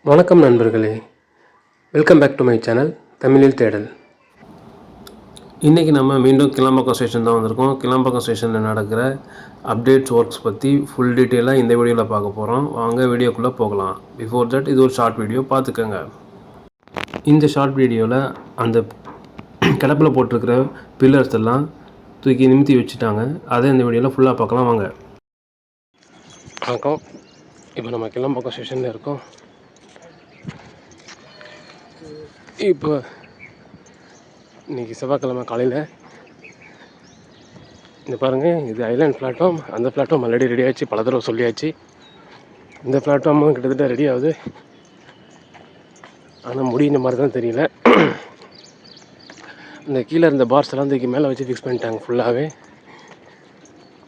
வணக்கம் நண்பர்களே, welcome back to my channel தமிழில் தேடல். இன்றைக்கி நம்ம மீண்டும் கிளம்பக்கம் ஸ்டேஷன் தான் வந்திருக்கோம். கிளம்பக்கம் ஸ்டேஷனில் நடக்கிற அப்டேட்ஸ் ஒர்க்ஸ் பற்றி ஃபுல் டீட்டெயிலாக இந்த வீடியோவில் பார்க்க போகிறோம். வாங்க வீடியோக்குள்ளே போகலாம். பிஃபோர் தட் இது ஒரு ஷார்ட் வீடியோ பார்த்துக்கோங்க. இந்த ஷார்ட் வீடியோவில் அந்த கிடப்பில் போட்டிருக்கிற பில்லர்ஸ் எல்லாம் தூக்கி நிமித்தி வச்சுட்டாங்க. அதை இந்த வீடியோவில் ஃபுல்லாக பார்க்கலாம் வாங்க. வணக்கம். இப்போ நம்ம கிளம்பக்கம் ஸ்டேஷனில் இருக்கோம். இப்போ இன்றைக்கி செவ்வாய்க்கிழமை காலையில் இந்த பாருங்கள், இது ஐலாண்ட் பிளாட்ஃபார்ம். அந்த பிளாட்ஃபார்ம் ஆல்ரெடி ரெடி ஆச்சு, பல தடவை சொல்லியாச்சு. இந்த பிளாட்ஃபார்மும் கிட்டத்தட்ட ரெடி ஆகுது. ஆனால் முடிந்த மாதிரி தான் தெரியல. இந்த கீழே இருந்த பார்ஸ் எல்லாம் இதுக்கு மேலே வச்சு ஃபிக்ஸ் பண்ணிட்டாங்க ஃபுல்லாகவே.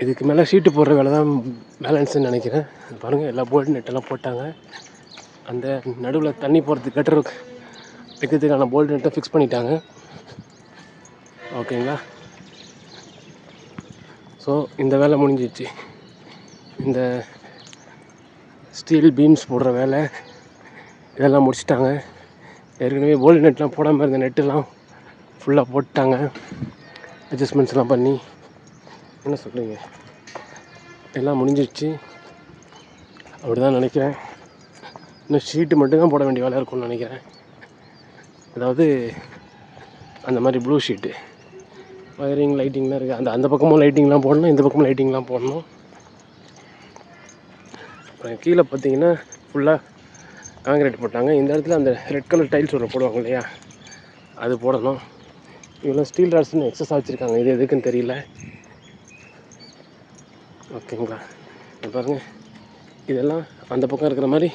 இதுக்கு மேலே ஷீட்டு போடுற வேலை தான் பேலன்ஸ்ன்னு நினைக்கிறேன். பாருங்கள், எல்லா போல்ட் நெட்டெல்லாம் போட்டாங்க. அந்த நடுவில் தண்ணி போகிறதுக்கு கட்டுற வைக்கிறதுக்கான போல்ட் நெட்டை ஃபிக்ஸ் பண்ணிட்டாங்க. ஓகேங்களா? ஸோ இந்த வேலை முடிஞ்சிச்சு. இந்த ஸ்டீல் பீம்ஸ் போடுற வேலை இதெல்லாம் முடிச்சிட்டாங்க. ஏற்கனவே போல்ட் நெட்லாம் போடாமல் இருந்த நெட்டெல்லாம் ஃபுல்லாக போட்டாங்க. அட்ஜஸ்ட்மெண்ட்ஸ்லாம் பண்ணி, என்ன சொல்கிறீங்க, எல்லாம் முடிஞ்சிடுச்சு அப்படி தான் நினைக்கிறேன். இன்னும் ஷீட்டு மட்டும்தான் போட வேண்டிய வேலை இருக்கும்னு நினைக்கிறேன். அதாவது அந்த மாதிரி ப்ளூ ஷீட்டு வயரிங் லைட்டிங்லாம் இருக்குது. அந்த பக்கமும் லைட்டிங்லாம் போடணும், இந்த பக்கமும் லைட்டிங்லாம் போடணும். அப்புறம் கீழே பார்த்தீங்கன்னா ஃபுல்லாக காங்கிரீட் போட்டாங்க. இந்த இடத்துல அந்த ரெட் கலர் டைல்ஸ் ஒன்று போடுவாங்க இல்லையா, அது போடணும். இவ்வளோ ஸ்டீல் ராட்ஸ்னு எக்ஸஸாக வச்சுருக்காங்க. இது எதுக்குன்னு தெரியல. ஓகேங்களா? பாருங்கள், இதெல்லாம் அந்த பக்கம் இருக்கிற மாதிரி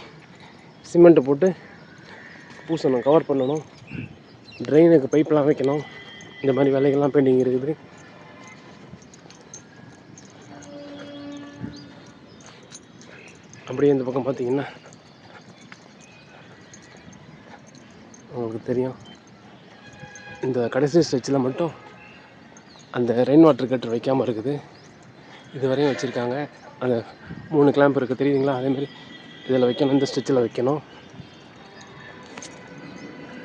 சிமெண்ட்டை போட்டு பூசணும், கவர் பண்ணணும். ட்ரெயினுக்கு பைப்லாம் வைக்கணும். இந்த மாதிரி வேலைகள்லாம் பெண்டிங் இருக்குது. அப்படியே இந்த பக்கம் பார்த்தீங்கன்னா உங்களுக்கு தெரியும், இந்த கடைசி ஸ்ட்ரெச்சில் மட்டும் அந்த ரெயின் வாட்டர் கட்டர் வைக்காமல் இருக்குது. இது வரையும் வச்சுருக்காங்க. அந்த 3 கிளாம்ப் இருக்குது தெரியுதுங்களா? அதேமாதிரி இதில் வைக்கணும், இந்த ஸ்ட்ரெச்சில் வைக்கணும்.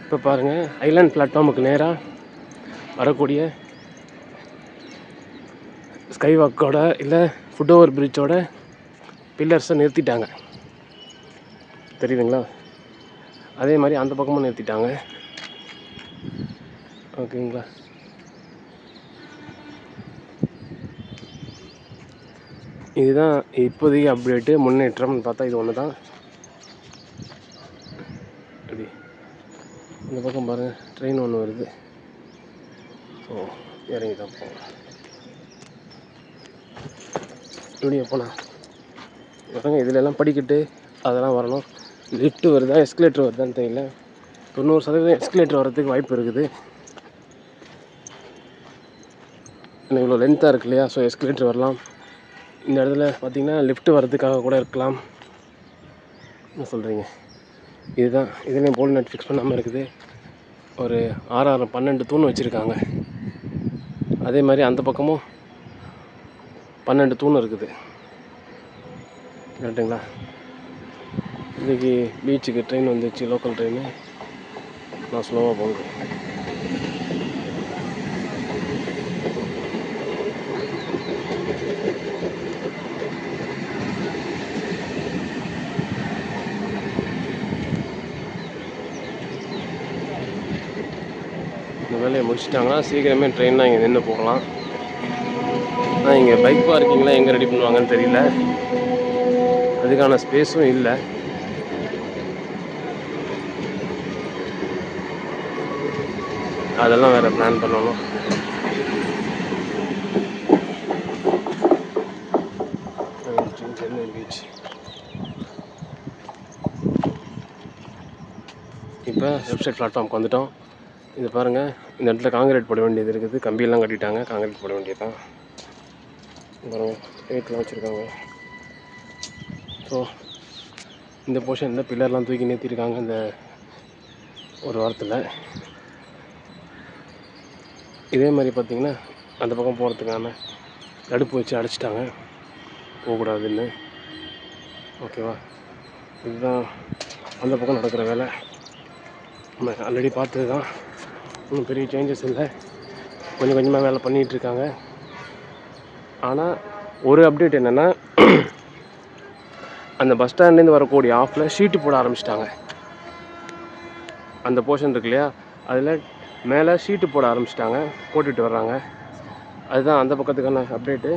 இப்போ பாருங்கள், ஐலாண்ட் பிளாட்ஃபார்முக்கு நேராக வரக்கூடிய ஸ்கை வாக்கோட இல்லை ஃபுட் ஓவர் பிரிட்ஜோட பில்லர்ஸை நிறுத்திட்டாங்க. தெரியுதுங்களா? அதே மாதிரி அந்த பக்கமும் நிறுத்திட்டாங்க. ஓகேங்களா? இதுதான் இப்போதைக்கு அப்டேட்டு. முன்னேற்றம்னு பார்த்தா இது ஒன்று தான். அப்படி இந்த பக்கம் பாருங்கள், ட்ரெயின் ஒன்று வருது. ஸோ இறங்கி தான் போகலாம். இப்படியே போனால் பாருங்க, இதிலெல்லாம் படிக்கட்டு அதெல்லாம் வரணும். லிஃப்ட்டு வருதா எஸ்கலேட்டர் வருதான்னு தெரியல. 90% எஸ்கலேட்டர் வர்றதுக்கு வாய்ப்பு இருக்குது. ஏன்னா இவ்வளோ லென்த்தாக இருக்கு இல்லையா, ஸோ எஸ்கலேட்டர் வரலாம். இந்த இடத்துல பார்த்திங்கன்னா லிஃப்ட்டு வர்றதுக்காக கூட இருக்கலாம். என்ன சொல்கிறீங்க? இதுதான், இதுலேயும் போல்ட் நட் ஃபிக்ஸ் பண்ணாமல் இருக்குது. ஒரு 12 தூண் வச்சுருக்காங்க. அதே மாதிரி அந்த பக்கமும் 12 தூண் இருக்குது. கரெக்டுங்களா? இன்றைக்கி பீச்சுக்கு ட்ரெயின் வந்துச்சு, லோக்கல் ட்ரெயின். நான் ஸ்லோவாக போகுது. இந்த வேலையை முடிச்சிட்டாங்கன்னா சீக்கிரமே ட்ரெயின்லாம் இங்கே நின்று போகலாம். ஆனால் இங்கே பைக் பார்க்கிங்லாம் எங்கே ரெடி பண்ணுவாங்கன்னு தெரியல. அதுக்கான ஸ்பேஸும் இல்லை. அதெல்லாம் வேறு பிளான் பண்ணணும். சென்னை பீச். இப்போ லெஃப்ட் சைட் பிளாட்ஃபார்முக்கு வந்துட்டோம். இது பாருங்கள், இந்த இடத்துல காங்கிரீட் போட வேண்டியது இருக்குது. கம்பியெல்லாம் கட்டிட்டாங்க, காங்கிரீட் போட வேண்டியது தான். பாருங்கள், ரேட்லாம் வச்சுருக்காங்க. ஸோ இந்த போர்ஷனில் பில்லர்லாம் தூக்கி நிறுத்தியிருக்காங்க இந்த ஒரு வாரத்தில். இதே மாதிரி பார்த்திங்கன்னா அந்த பக்கம் போகிறதுக்கான தடுப்பு வச்சு அடைச்சிட்டாங்க, போகக்கூடாதுன்னு. ஓகேவா? இதுதான் அந்த பக்கம் நடக்கிற வேலை நம்ம ஆல்ரெடி பார்த்தது தான். ஒன்றும் பெரிய சேஞ்சஸ் இல்லை, கொஞ்சம் கொஞ்சமாக வேலை பண்ணிகிட்ருக்காங்க. ஆனால் ஒரு அப்டேட் என்னென்னா, அந்த பஸ் ஸ்டாண்ட்லேருந்து வரக்கூடிய ஆஃபில் ஷீட்டு போட ஆரம்பிச்சிட்டாங்க. அந்த போர்ஷன் இருக்கு இல்லையா, அதில் மேலே ஷீட்டு போட ஆரம்பிச்சிட்டாங்க, போட்டுட்டு வர்றாங்க. அதுதான் அந்த பக்கத்துக்கான அப்டேட்டு.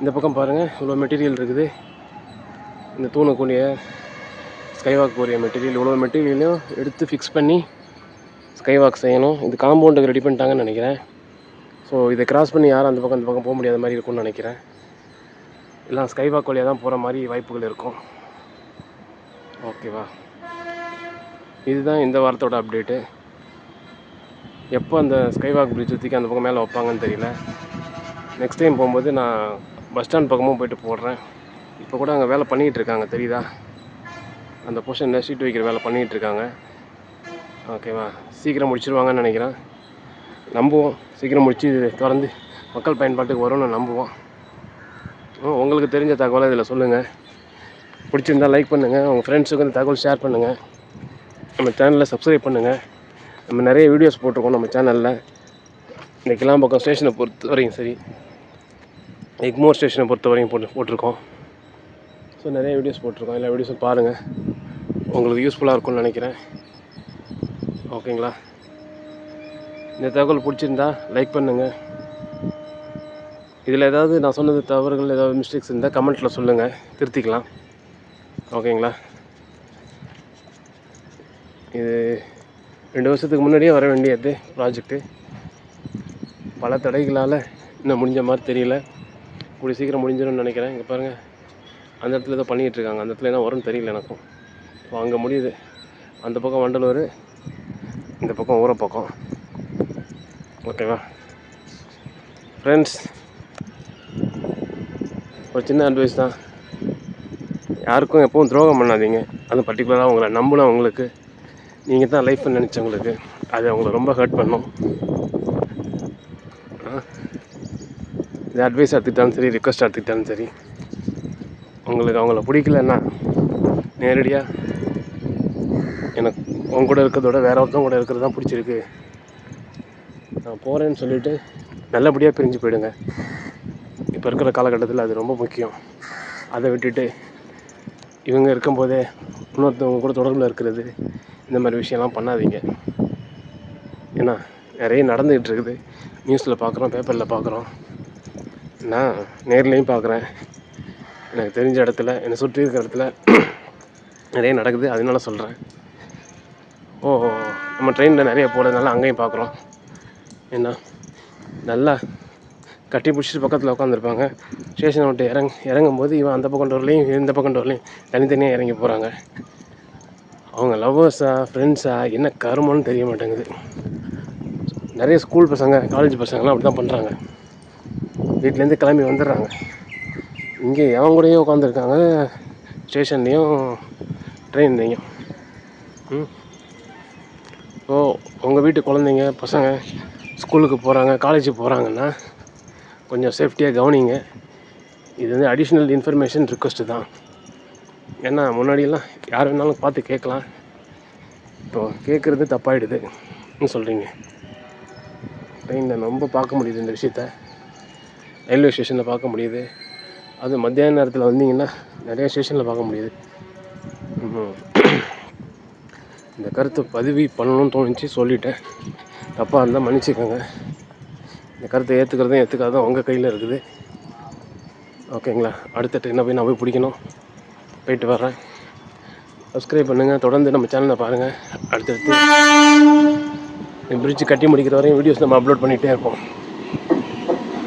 இந்த பக்கம் பாருங்கள், இவ்வளோ மெட்டீரியல் இருக்குது. இந்த தூணுக்குரிய ஸ்கைவாக்குரிய மெட்டீரியல், இவ்வளோ மெட்டீரியலையும் எடுத்து ஃபிக்ஸ் பண்ணி ஸ்கைவாக் செய்யணும். இது காம்பவுண்டுக்கு ரெடி பண்ணிட்டாங்கன்னு நினைக்கிறேன். ஸோ இதை கிராஸ் பண்ணி யாரும் அந்த பக்கம் போக முடியாத மாதிரி இருக்கும்னு நினைக்கிறேன். எல்லாம் ஸ்கைவாக் வழியாக தான் போகிற மாதிரி வாய்ப்புகள் இருக்கும். ஓகேவா, இதுதான் இந்த வாரத்தோட அப்டேட்டு. எப்போ அந்த ஸ்கைவாக் பிரிட்ஜ் தூக்கி அந்த பக்கம் மேலே வைப்பாங்கன்னு தெரியல. நெக்ஸ்ட் டைம் போகும்போது நான் பஸ் ஸ்டாண்ட் பக்கமும் போய்ட்டு போடுறேன். இப்போ கூட அங்கே வேலை பண்ணிகிட்டு இருக்காங்க, தெரியுதா? அந்த போர்ஷனில் ஷீட் வைக்கிற வேலை பண்ணிகிட்டு இருக்காங்க. ஓகேவா, சீக்கிரம் முடிச்சிருவாங்கன்னு நினைக்கிறேன். நம்புவோம், சீக்கிரம் முடித்து திறந்து மக்கள் பயன்பாட்டுக்கு வரும்னு நம்புவோம். உங்களுக்கு தெரிஞ்ச தகவலை இதில் சொல்லுங்கள். பிடிச்சிருந்தால் லைக் பண்ணுங்கள், உங்கள் ஃப்ரெண்ட்ஸுக்கு இந்த தகவல் ஷேர் பண்ணுங்கள். நம்ம சேனலில் சப்ஸ்கிரைப் பண்ணுங்கள். நம்ம நிறைய வீடியோஸ் போட்டிருக்கோம் நம்ம சேனலில். இந்த கிளாம்பக்கம் ஸ்டேஷனை பொறுத்த வரையும் சரி, எக்மோர் ஸ்டேஷனை பொறுத்த வரையும் போட்டிருக்கோம். ஸோ நிறைய வீடியோஸ் போட்டிருக்கோம். எல்லா வீடியோஸும் பாருங்கள், உங்களுக்கு யூஸ்ஃபுல்லாக இருக்கும்னு நினைக்கிறேன். ஓகேங்களா, இந்த தகவல் பிடிச்சிருந்தா லைக் பண்ணுங்கள். இதில் ஏதாவது நான் சொன்னது தவறுகள், ஏதாவது மிஸ்டேக்ஸ் இருந்தால் கமெண்ட்டில் சொல்லுங்கள், திருத்திக்கலாம். ஓகேங்களா, இது 2 வருஷத்துக்கு முன்னாடியே வர வேண்டியது ப்ராஜெக்ட்டு. பல தடைகளால் இன்னும் முடிஞ்ச மாதிரி தெரியல. கூடிய சீக்கிரம் முடிஞ்சிடும்னு நினைக்கிறேன். இங்கே பாருங்கள், அந்த இடத்துல ஏதோ பண்ணிகிட்ருக்காங்க. அந்த இடத்துல என்ன வரும்னு தெரியல எனக்கும். இப்போ அங்கே முடியுது. அந்த பக்கம் வண்டலூர், இந்த பக்கம் ஊரப்பக்கம். ஓகேவா ஃப்ரெண்ட்ஸ், ஒரு சின்ன அட்வைஸ் தான். யாருக்கும் எப்பவும் துரோகம் பண்ணாதீங்க. அதுவும் பர்டிகுலராக உங்களை நம்பினவங்களுக்கு, நீங்கள் தான் லைஃப்னு நினச்சவங்களுக்கு அது அவங்களை ரொம்ப ஹர்ட் பண்ணும். இது அட்வைஸ் எடுத்துக்கிட்டாலும் சரி, ரிக்வஸ்ட் எடுத்துக்கிட்டாலும் சரி, உங்களுக்கு அவங்கள பிடிக்கலன்னா நேரடியாக எனக்கு உங்க கூட இருக்கிறதோட வேறு ஒருத்தவங்க கூட இருக்கிறது தான் பிடிச்சிருக்கு, நான் போகிறேன்னு சொல்லிவிட்டு நல்லபடியாக பிரிஞ்சு போயிடுங்க. இப்போ இருக்கிற காலகட்டத்தில் அது ரொம்ப முக்கியம். அதை விட்டுட்டு இவங்க இருக்கும்போதே இன்னொருத்தவங்க கூட தொடர்பில் இருக்கிறது, இந்த மாதிரி விஷயம்லாம் பண்ணாதீங்க. ஏன்னா நிறைய நடந்துக்கிட்டு இருக்குது. நியூஸில் பார்க்குறோம், பேப்பரில் பார்க்குறோம், நான் நேர்லேயும் பார்க்குறேன். எனக்கு தெரிஞ்ச இடத்துல, என்னை சுற்றி இருக்கிற இடத்துல நிறைய நடக்குது. அதனால சொல்கிறேன். நம்ம ட்ரெயினில் நிறைய போகிறதுனால அங்கேயும் பார்க்குறோம். ஏன்னா நல்லா கட்டி பிடிச்சிட்டு பக்கத்தில் உட்காந்துருப்பாங்க. ஸ்டேஷனை விட்டு இறங்கும்போது இவன் அந்த பக்கம் டோர்லையும் இந்த பக்கம் டோர்லையும் தனித்தனியாக இறங்கி போகிறாங்க. அவங்க லவ்வர்ஸா ஃப்ரெண்ட்ஸா என்ன கருமன்னு தெரிய மாட்டேங்குது. நிறைய ஸ்கூல் பசங்க, காலேஜ் பசங்கள்லாம் அப்படி தான் பண்ணுறாங்க. வீட்டிலேருந்து கிளம்பி வந்துடுறாங்க, இங்கே எவன் கூடயும் உட்காந்துருக்காங்க, ஸ்டேஷன்லேயும் ட்ரெயின்லேயும். ஸோ உங்கள் வீட்டு குழந்தைங்க பசங்க ஸ்கூலுக்கு போகிறாங்க, காலேஜுக்கு போகிறாங்கன்னா கொஞ்சம் சேஃப்டியாக கவனிங்க. இது வந்து அடிஷ்னல் இன்ஃபர்மேஷன் ரிக்வெஸ்ட்டு தான். ஏன்னா முன்னாடியெல்லாம் யார் வேணாலும் பார்த்து கேட்கலாம், இப்போ கேட்குறது தப்பாயிடுதுன்னு சொல்கிறீங்க. ட்ரெயினில் ரொம்ப பார்க்க முடியுது இந்த விஷயத்த, ரயில்வே ஸ்டேஷனில் பார்க்க முடியுது. அது மத்தியான நேரத்தில் வந்தீங்கன்னா நிறைய ஸ்டேஷனில் பார்க்க முடியுது. இந்த கருத்தை பதிவு பண்ணணும்னு தோணுச்சு, சொல்லிட்டேன். தப்பாக இருந்தால் மன்னிச்சுக்கோங்க. இந்த கருத்தை ஏற்றுக்கிறதும் ஏற்றுக்காதும் உங்கள் கையில் இருக்குது. ஓகேங்களா, அடுத்த ட்ரெயினை போய் நான் போய் பிடிக்கணும், போயிட்டு வர்றேன். சப்ஸ்கிரைப் பண்ணுங்கள், தொடர்ந்து நம்ம சேனலை பாருங்கள். அடுத்தடுத்து இந்த பிரிட்ஜ் கட்டி முடிக்கிற வரையும் வீடியோஸ் நம்ம அப்லோட் பண்ணிகிட்டே இருப்போம்.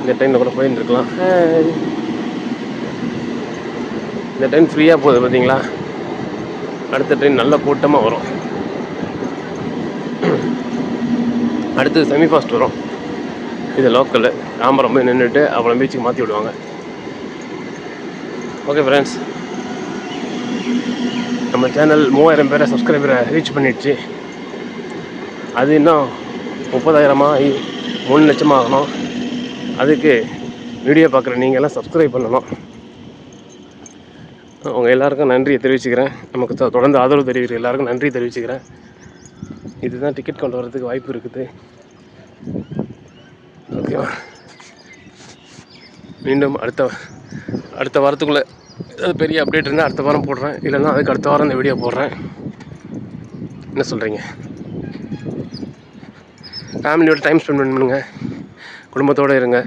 இந்த ட்ரெயினில் கூட போயின்னு இருக்கலாம். இந்த ட்ரெயின் ஃப்ரீயாக போகுது பார்த்தீங்களா? அடுத்த ட்ரெயின் நல்ல கூட்டமாக வரும். அடுத்தது செமி ஃபாஸ்ட் வரும். இது லோக்கலு, தாம்பரம் போய் நின்றுட்டு அப்புறம் பீச்சுக்கு மாற்றி விடுவாங்க. ஓகே ஃப்ரெண்ட்ஸ், நம்ம சேனல் 3000 பேரை சப்ஸ்கிரைபரை ரீச் பண்ணிடுச்சு. அது இன்னும் 30,000 ஆகி 3 லட்சம் ஆகணும். அதுக்கு வீடியோ பார்க்குற நீங்கள்லாம் சப்ஸ்கிரைப் பண்ணணும். அவங்க எல்லாருக்கும் நன்றியை தெரிவிச்சுக்கிறேன். நமக்கு தொடர்ந்து ஆதரவு தெரிவிக்கிற எல்லாருக்கும் நன்றி தெரிவிச்சுக்கிறேன். இதுதான் டிக்கெட் கொண்டு வரதுக்கு வாய்ப்பு இருக்குது. ஓகேவா? மீண்டும் அடுத்த வாரத்துக்குள்ளே அது பெரிய அப்டேட் இருந்தால் அடுத்த வாரம் போடுறேன். இல்லைன்னா அதுக்கு அடுத்த வாரம் இந்த வீடியோ போடுறேன். என்ன சொல்கிறீங்க? ஃபேமிலியோட டைம் ஸ்பெண்ட் பண்ணுங்க, குடும்பத்தோடு இருங்க.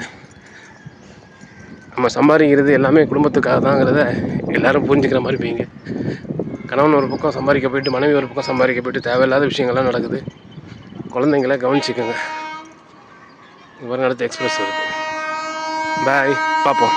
நம்ம சம்பாதிக்கிறது எல்லாமே குடும்பத்துக்காக தாங்கிறத எல்லோரும் புரிஞ்சுக்கிற மாதிரி போய்ங்க. கணவன் ஒரு பக்கம் சம்பாதிக்க போயிட்டு, மனைவி ஒரு பக்கம் சம்பாதிக்க போயிட்டு தேவையில்லாத விஷயங்கள்லாம் நடக்குது. குழந்தைங்கள கவனிச்சிக்கோங்க. வர அடுத்த எக்ஸ்பிரஸ் வருது. பாய், பார்ப்போம்.